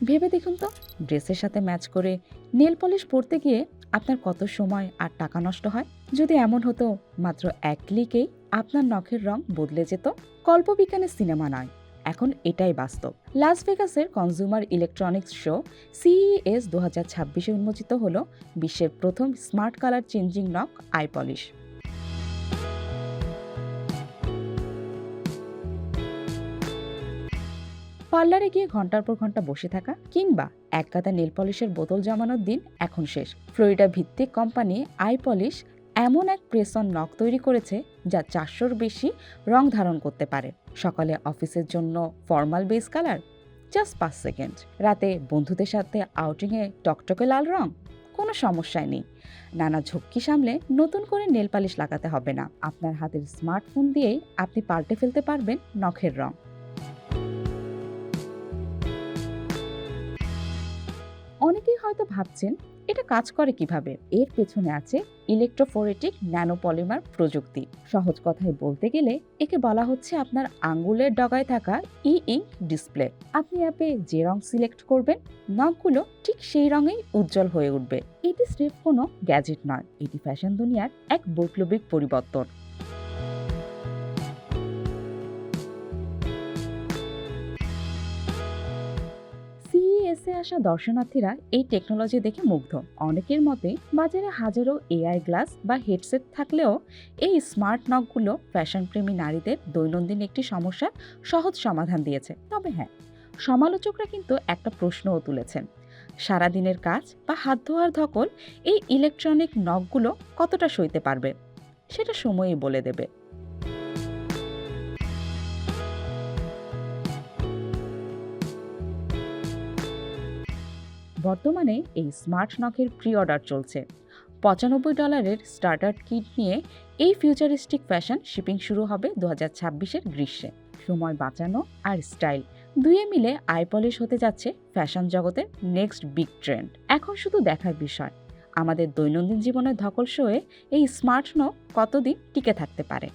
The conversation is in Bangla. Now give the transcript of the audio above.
ভেবে দেখুন তো, ড্রেসের সাথে ম্যাচ করে নেল পলিশ পরতে গিয়ে আপনার কত সময় আর টাকা নষ্ট হয়। যদি এমন হতো মাত্র এক ক্লিকেই আপনার নখের রং বদলে যেত। কল্পবিজ্ঞানের সিনেমা নয়, এখন এটাই বাস্তব। লাস ভেগাসের কনজিউমার ইলেকট্রনিক্স শো CES 2026-এ উন্মোচিত হলো বিশ্বের প্রথম স্মার্ট কালার চেঞ্জিং নখ আই পলিশ। পার্লারে গিয়ে ঘন্টার পর ঘন্টা বসে থাকা কিংবা এক গাদা নেল পলিশের বোতল জমানোর দিন এখন শেষ। ফ্লোরিডা ভিত্তিক কোম্পানি আই পলিশ এমন এক প্রেস অন নখ তৈরি করেছে যা 400-র বেশি রং ধারণ করতে পারে। সকালে অফিসের জন্য formal base colour, just 5 second. রাতে বন্ধুদের সাথে আউটিংয়ে টকটকে লাল রং, কোনো সমস্যাই নেই। নানা ঝক্কি সামলে নতুন করে নেল পালিশ লাগাতে হবে না। আপনার হাতের স্মার্টফোন দিয়েই আপনি পাল্টে ফেলতে পারবেন নখের রং। অনেকেই হয়তো ভাবছেন এটা কাজ করে কিভাবে। এর পেছনে আছে ইলেকট্রোফোরেটিক ন্যানোপলিমার প্রযুক্তি। সহজ কথায় বলতে গেলে একে বলা হচ্ছে আপনার আঙ্গুলের ডগায় থাকা ইঙ্ক ডিসপ্লে। আপনি অ্যাপে যে রং সিলেক্ট করবেন, নখগুলো ঠিক সেই রঙেই উজ্জ্বল হয়ে উঠবে। এটি স্রেফ কোনো গ্যাজেট নয়, এটি ফ্যাশন দুনিয়ার এক বৈপ্লবিক পরিবর্তন। CES-এ আসা দর্শনার্থীরা এই টেকনোলজি দেখে মুগ্ধ। অনেকের মতে বাজারে হাজারো AI গ্লাস বা হেডসেট থাকলেও এই স্মার্ট নখগুলো ফ্যাশন প্রেমী নারীদের দৈনন্দিন একটি সমস্যার সহজ সমাধান দিয়েছে। তবে হ্যাঁ, সমালোচকরা কিন্তু একটা প্রশ্নও তুলেছেন, সারাদিনের কাজ বা হাত ধোয়ার ধকল এই ইলেকট্রনিক নখগুলো কতটা সইতে পারবে, সেটা সময়ই বলে দেবে। বর্তমানে এই স্মার্ট নখের প্রি অর্ডার চলছে। $95 স্টার্টার কিট নিয়ে এই ফিউচারিস্টিক ফ্যাশন শিপিং শুরু হবে 2026-এর গ্রীষ্মে। সময় বাঁচানো আর স্টাইল দুয়ে মিলে আই পলিশ হতে যাচ্ছে ফ্যাশন জগতের নেক্সট বিগ ট্রেন্ড। এখন শুধু দেখার বিষয়, আমাদের দৈনন্দিন জীবনের ধকল সয়ে এই স্মার্ট নখ কতদিন টিকে থাকতে পারে।